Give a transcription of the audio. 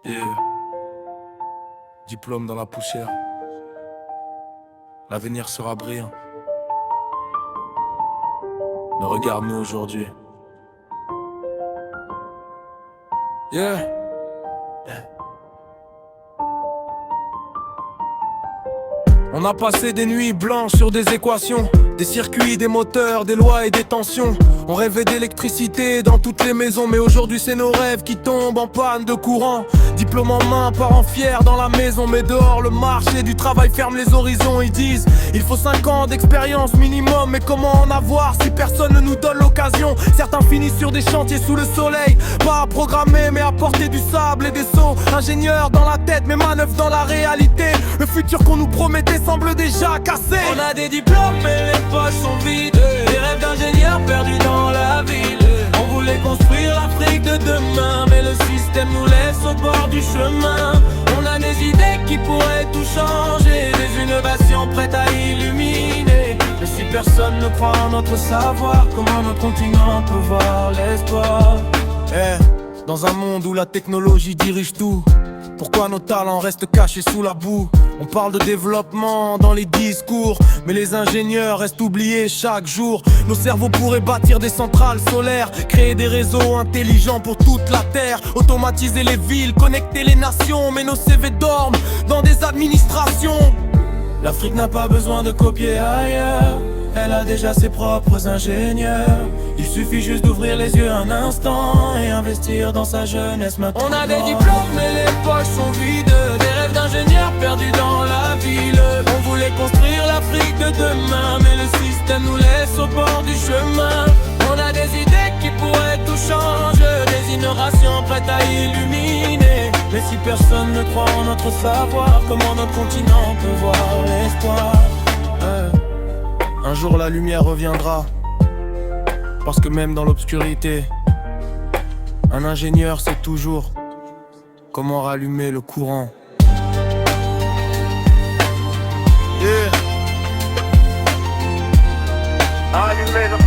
Yeah. Diplôme dans la poussière. L'avenir sera brillant. Mais regarde-nous aujourd'hui. Yeah. On a passé des nuits blanches sur des équations, des circuits, des moteurs, des lois et des tensions. On rêvait d'électricité dans toutes les maisons, mais aujourd'hui c'est nos rêves qui tombent en panne de courant. Diplôme en main, parents fiers dans la maison, mais dehors le marché du travail ferme les horizons. Ils disent, il faut 5 ans d'expérience minimum, mais comment en avoir si personne ne nous donne l'occasion? Certains finissent sur des chantiers sous le soleil, pas à programmer mais à porter du sable et des seaux. Ingénieurs dans la tête mais manœuvres dans la réalité. Le futur qu'on nous promettait semble déjà cassé. On a des diplômes mais les poches sont vides, des rêves d'ingénieurs perdus dans la ville. On voulait construire l'Afrique de demain, mais le système nous laisse au bord du chemin. On a des idées qui pourraient tout changer, des innovations prêtes à illuminer. Mais si personne ne croit en notre savoir, comment notre continent peut voir l'espoir? Dans un monde où la technologie dirige tout, pourquoi nos talents restent cachés sous la boue? On parle de développement dans les discours, mais les ingénieurs restent oubliés chaque jour. Nos cerveaux pourraient bâtir des centrales solaires, créer des réseaux intelligents pour toute la terre, automatiser les villes, connecter les nations, mais nos CV dorment dans des administrations. L'Afrique n'a pas besoin de copier ailleurs, elle a déjà ses propres ingénieurs. Il suffit juste d'ouvrir les yeux un instant et investir dans sa jeunesse maintenant. On a des diplômes mais les poches sont vides, des rêves d'ingénieurs perdus dans la ville. On voulait construire l'Afrique de demain, mais le système nous laisse au bord du chemin. On a des idées qui pourraient tout changer, des innovations prêtes à illuminer. Mais si personne ne croit en notre savoir, comment notre continent peut voir l'espoir? Un jour la lumière reviendra, parce que même dans l'obscurité, un ingénieur sait toujours comment rallumer le courant. Allumer le